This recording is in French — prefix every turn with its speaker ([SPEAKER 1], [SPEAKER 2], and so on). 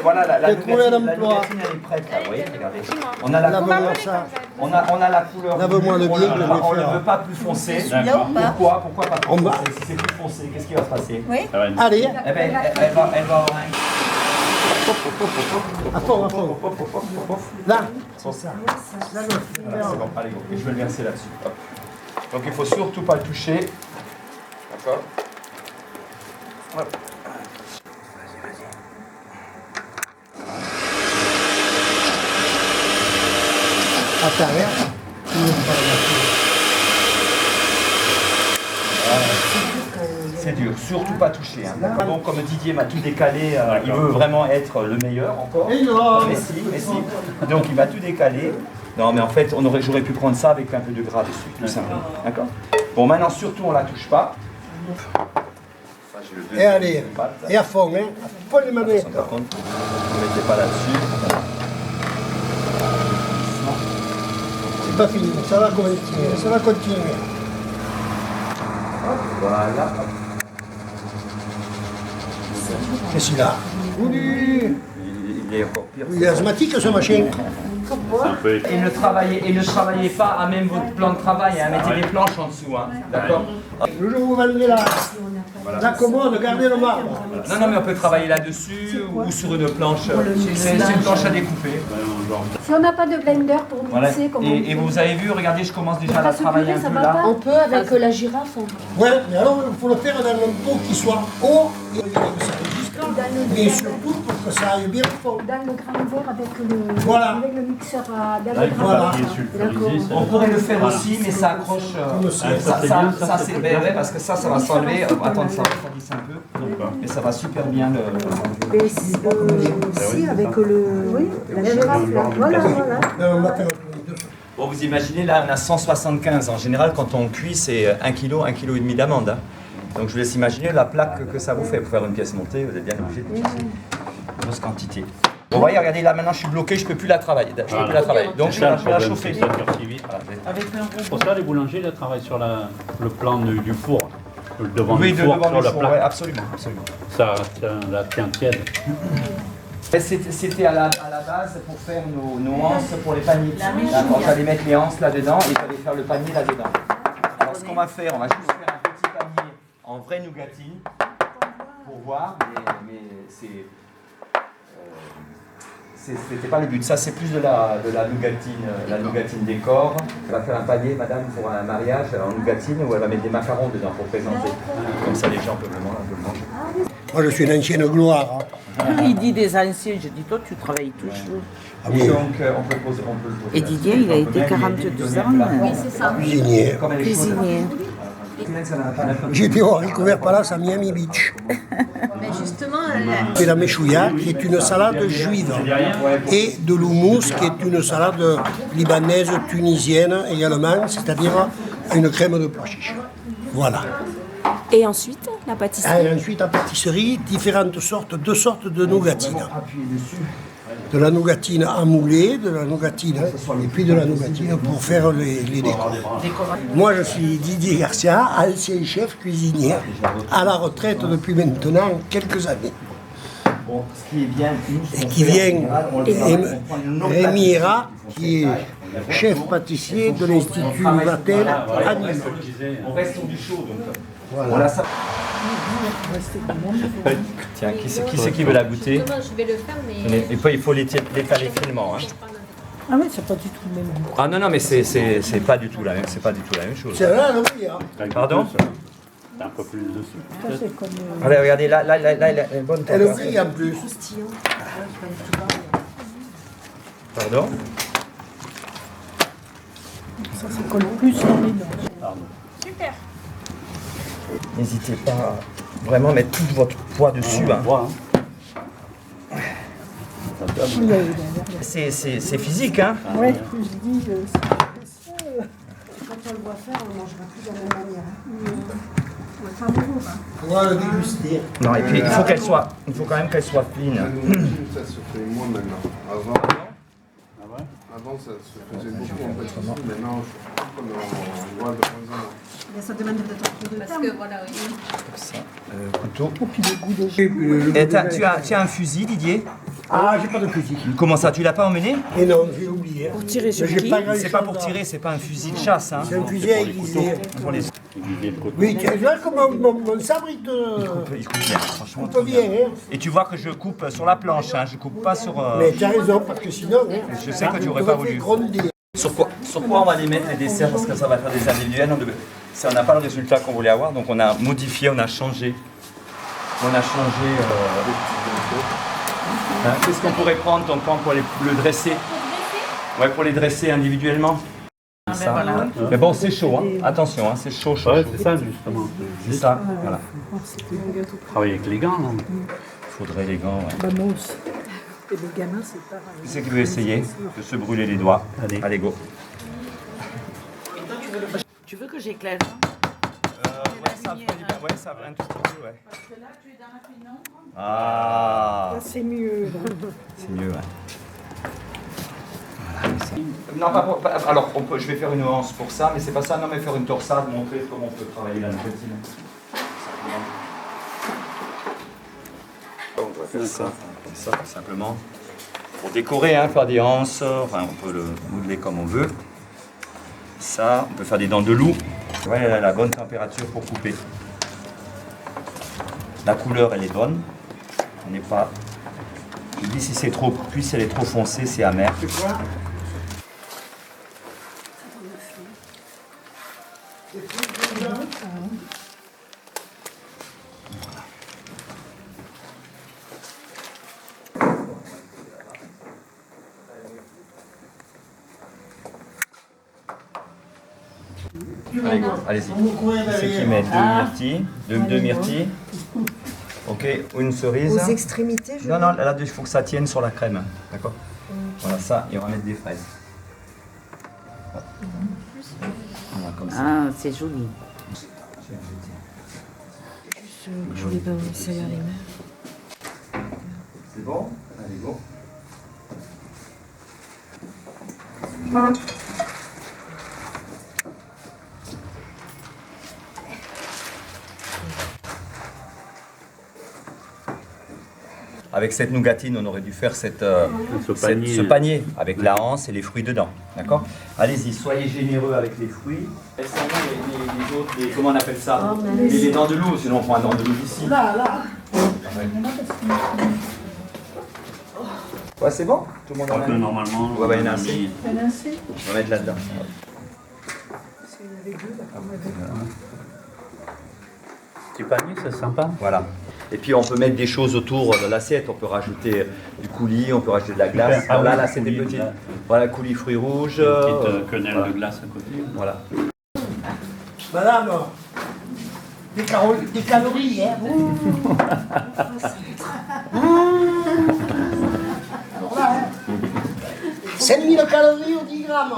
[SPEAKER 1] voilà, la
[SPEAKER 2] trouvé un
[SPEAKER 1] nougatine,
[SPEAKER 2] emploi.
[SPEAKER 1] elle est prête, là, vous voyez, regardez. On a la
[SPEAKER 2] Lave-moi
[SPEAKER 1] couleur,
[SPEAKER 2] ça.
[SPEAKER 1] on a la couleur.
[SPEAKER 2] Lave-moi le bien, je vais
[SPEAKER 1] on ne
[SPEAKER 2] faire.
[SPEAKER 1] veut pas plus foncé.
[SPEAKER 3] D'accord.
[SPEAKER 1] Pourquoi pas plus
[SPEAKER 2] On va-
[SPEAKER 1] foncé? Si c'est plus foncé, qu'est-ce qui va se passer?
[SPEAKER 3] Oui.
[SPEAKER 2] Allez,
[SPEAKER 1] Eh ben, elle va
[SPEAKER 2] à fond, à fond. Là,
[SPEAKER 1] c'est ça. Voilà, c'est bon, allez, go. Et je vais le verser là-dessus. Hop. Donc il ne faut surtout pas le toucher. D'accord. Hop.
[SPEAKER 2] à travers.
[SPEAKER 1] C'est dur, surtout pas toucher. Hein. Donc comme Didier m'a tout décalé, il veut vraiment être le meilleur encore. Mais si. Donc il va tout décaler. Non mais en fait, j'aurais pu prendre ça avec un peu de gras dessus, tout simplement. D'accord. Bon maintenant surtout on la touche pas. Ça, j'ai le deuxième
[SPEAKER 2] Et allez,
[SPEAKER 1] patte.
[SPEAKER 2] et à fond, hein. À fond les manettes.
[SPEAKER 1] Attention, par contre, ne mettez pas là-dessus.
[SPEAKER 2] C'est pas fini, ça va continuer, ça va continuer.
[SPEAKER 1] Voilà.
[SPEAKER 2] Qu'est-ce qu'il a? Oui,
[SPEAKER 1] Il est encore pire.
[SPEAKER 2] il est asthmatique ce machin.
[SPEAKER 1] Et ne travaillez pas à même votre plan de travail, hein. Mettez des planches en dessous, hein. D'accord.
[SPEAKER 2] Le jour où vous vendrez la commode, gardez le marbre.
[SPEAKER 1] Non, mais on peut travailler là-dessus ou sur une planche. C'est une planche à découper.
[SPEAKER 4] Si on n'a pas de blender pour
[SPEAKER 1] Voilà.
[SPEAKER 4] mixer, comment
[SPEAKER 1] Et vous avez vu, regardez, je commence déjà à travailler un peu là.
[SPEAKER 4] On peut avec la girafe.
[SPEAKER 2] Ouais, mais alors il faut le faire dans un pot qui soit haut et que ça résiste. Mais surtout pour que ça aille bien fort.
[SPEAKER 4] Dans le grand verre
[SPEAKER 2] Voilà.
[SPEAKER 4] avec le mixeur à dans
[SPEAKER 5] Là,
[SPEAKER 4] le
[SPEAKER 5] il faut
[SPEAKER 4] grand
[SPEAKER 2] Voilà.
[SPEAKER 5] pas qu'il est sulfurisé.
[SPEAKER 1] On pourrait le faire aussi, mais ça accroche. Ça c'est bien, ouais, parce que ça va s'enlever. Attends, ça va refroidisse un peu. Mais ça va super bien le.
[SPEAKER 4] Mais si, avec la girafe. Là. Voilà.
[SPEAKER 2] On va faire
[SPEAKER 1] Bon, vous imaginez, là, on a 175. En général, quand on cuit, c'est 1 kg, 1,5 kg d'amande. Hein. Donc, je vous laisse imaginer la plaque que ça vous fait pour faire une pièce montée. Vous êtes bien obligé de utiliser une grosse quantité. Bon, vous voyez, regardez, là, maintenant, je suis bloqué, je ne peux plus la travailler. Donc, je vais la chauffer.
[SPEAKER 5] C'est ça qui refait vite. Pour ça, les boulangers, ils travaillent sur le plan du four. Devant
[SPEAKER 1] Oui,
[SPEAKER 5] le four,
[SPEAKER 1] devant
[SPEAKER 5] sur
[SPEAKER 1] le
[SPEAKER 5] la
[SPEAKER 1] four,
[SPEAKER 5] plaque.
[SPEAKER 1] ouais, absolument.
[SPEAKER 5] Ça la tient tiède.
[SPEAKER 1] C'était à la base pour faire nos anses pour les paniers. D'accord, j'allais mettre les anses là-dedans et j'allais faire le panier là-dedans. Alors ce qu'on va faire, on va juste faire un petit panier en vraie nougatine pour voir, mais c'était pas le but. Ça c'est plus de la nougatine décor. Elle va faire un panier, madame, pour un mariage en nougatine où elle va mettre des macarons dedans pour présenter. Comme ça les gens peuvent le manger.
[SPEAKER 2] Moi je suis une ancienne gloire. Hein.
[SPEAKER 3] Il dit des anciens, je dis toi tu travailles toujours.
[SPEAKER 2] Ah oui,
[SPEAKER 1] Donc on peut le poser.
[SPEAKER 3] Et Didier, il a été 42 ans
[SPEAKER 2] cuisinier.
[SPEAKER 3] cuisinier.
[SPEAKER 2] J'ai été au Haricot Palace à Miami Beach.
[SPEAKER 4] Mais justement,
[SPEAKER 2] Et la meshouya, qui est une salade juive. Et de l'houmous, qui est une salade libanaise, tunisienne également, c'est-à-dire une crème de pois chiche. Voilà.
[SPEAKER 6] Et ensuite, la pâtisserie.
[SPEAKER 2] Et ensuite, en pâtisserie, deux sortes de nougatine. De la nougatine à mouler, de la nougatine, et puis de la nougatine pour faire les décors. Moi, je suis Didier Garcia, ancien chef cuisinier, à la retraite depuis maintenant quelques années.
[SPEAKER 1] Bon, ce qui est bien,
[SPEAKER 2] Et qui vient, Rémi Héra, qui est chef pâtissier de l'Institut Vatel à Nîmes.
[SPEAKER 1] on reste sur du chaud, donc voilà ça. Tiens, qui c'est qui veut la goûter?
[SPEAKER 4] je vais le faire, mais
[SPEAKER 1] Et puis il faut l'étaler finement. Hein.
[SPEAKER 3] Ah oui, c'est pas du tout le même goût.
[SPEAKER 1] Ah non, mais c'est pas du tout la même, c'est pas du tout la même chose.
[SPEAKER 2] C'est là, oui. Hein.
[SPEAKER 1] Pardon?
[SPEAKER 5] T'as un peu plus dessus.
[SPEAKER 3] C'est comme
[SPEAKER 1] Allez, regardez, là, elle est bonne
[SPEAKER 2] Elle
[SPEAKER 1] température.
[SPEAKER 2] brille en plus.
[SPEAKER 1] Pardon?
[SPEAKER 3] ça colle plus dans les dents.
[SPEAKER 1] N'hésitez pas à vraiment mettre tout votre poids dessus. Hein. C'est physique, hein?
[SPEAKER 3] Ouais, je dis,
[SPEAKER 4] quand on le voit faire, on ne mangera plus de la même manière.
[SPEAKER 2] On va le déguster.
[SPEAKER 1] Non, et puis il faut quand même qu'elle soit fine.
[SPEAKER 7] Ça se fait moins maintenant. Avant ça se faisait beaucoup en pâtisserie, maintenant on voit de moins en moins.
[SPEAKER 4] Mais ça demande peut-être trop de temps. Parce que voilà, oui.
[SPEAKER 1] Couteau.
[SPEAKER 3] et puis le goût des
[SPEAKER 1] Et tu as un fusil, Didier?
[SPEAKER 2] Ah, j'ai pas de fusil.
[SPEAKER 1] Comment ça, tu l'as pas emmené?
[SPEAKER 2] Et non, j'ai oublié.
[SPEAKER 3] Pour tirer sur
[SPEAKER 2] Mais j'ai
[SPEAKER 3] qui?
[SPEAKER 2] pas grand
[SPEAKER 1] C'est pas
[SPEAKER 2] chose
[SPEAKER 1] pour
[SPEAKER 2] à-
[SPEAKER 1] tirer, c'est pas un fusil de chasse. Hein.
[SPEAKER 2] C'est un fusil à aiguiser.
[SPEAKER 1] Pour les...
[SPEAKER 2] Oui, tu vois comment mon sabre, il te...
[SPEAKER 1] Il coupe bien, franchement.
[SPEAKER 2] Il coupe bien, hein.
[SPEAKER 1] Et tu vois que je coupe sur la planche, hein. Je coupe pas sur...
[SPEAKER 2] Mais tu as raison, parce que sinon... hein,
[SPEAKER 1] Je sais que tu aurais
[SPEAKER 2] on
[SPEAKER 1] pas
[SPEAKER 2] aurait fait
[SPEAKER 1] voulu.
[SPEAKER 2] gronder.
[SPEAKER 1] Sur quoi on va les mettre les desserts parce que ça va faire des individuels. On n'a pas le résultat qu'on voulait avoir, donc on a modifié, on a changé. Hein, qu'est-ce qu'on pourrait prendre, ton camp, pour le dresser? Ouais, pour les dresser individuellement. Ça. Mais bon, c'est chaud, hein. Attention, hein, c'est chaud.
[SPEAKER 5] Ouais, c'est ça justement.
[SPEAKER 1] C'est ça, voilà.
[SPEAKER 5] Travailler avec les gants, non?
[SPEAKER 1] Faudrait les gants, ouais.
[SPEAKER 3] Vamos. Et le gamin, c'est pareil.
[SPEAKER 1] Qui c'est qui veut essayer de se brûler les doigts? Allez, go.
[SPEAKER 3] Tu veux que j'éclaire?
[SPEAKER 1] Ouais, ça va un tout petit peu, ouais. Ah,
[SPEAKER 3] C'est mieux.
[SPEAKER 1] c'est mieux, ouais. Non, alors, je vais faire une nuance pour ça, mais c'est pas ça. Non, mais faire une torsade, montrer comment on peut travailler la nicotine. On va faire ça, comme ça, tout simplement. Pour décorer, hein, faire des anses, enfin, on peut le modeler comme on veut. Ça, on peut faire des dents de loup. Tu vois, elle a la bonne température pour couper. La couleur, elle est bonne. On n'est pas... Je dis si c'est trop cuit, si elle est trop foncée, c'est amer. Allez, allez-y. C'est qui met deux myrtilles. Ok, une cerise.
[SPEAKER 4] Aux extrémités, je
[SPEAKER 1] Non, là, il faut que ça tienne sur la crème. D'accord. Voilà, ça, et on va mettre des fraises. Voilà, comme ça.
[SPEAKER 3] Ah, c'est joli.
[SPEAKER 4] je voulais pas vous salir les mains.
[SPEAKER 1] C'est bon? Allez, go. Avec cette nougatine, on aurait dû faire ce panier avec la hanse et les fruits dedans. D'accord? Allez-y, soyez généreux avec les fruits. Elles sont où les autres, comment on appelle ça? Les dents de loup, sinon on prend un dent de loup ici. Là. Ouais, c'est bon? Tout le monde
[SPEAKER 5] Je crois
[SPEAKER 1] en
[SPEAKER 5] que
[SPEAKER 1] a mis?
[SPEAKER 5] normalement,
[SPEAKER 1] Ouais, il y en a
[SPEAKER 5] on a
[SPEAKER 1] assez.
[SPEAKER 5] mis-
[SPEAKER 1] On va mettre là-dedans.
[SPEAKER 5] Petit panier, c'est sympa.
[SPEAKER 1] Voilà. Et puis on peut mettre des choses autour de l'assiette. On peut rajouter du coulis, on peut rajouter de la glace.
[SPEAKER 5] Ah
[SPEAKER 1] Alors
[SPEAKER 5] oui,
[SPEAKER 1] là, c'est des
[SPEAKER 5] coulis,
[SPEAKER 1] petites.
[SPEAKER 5] là.
[SPEAKER 1] Voilà, coulis fruits rouges.
[SPEAKER 5] Une petite quenelle
[SPEAKER 1] voilà.
[SPEAKER 5] de glace à côté.
[SPEAKER 1] Voilà.
[SPEAKER 2] Madame, des calories, hein. Alors là, hein. 5000 calories au 10 grammes.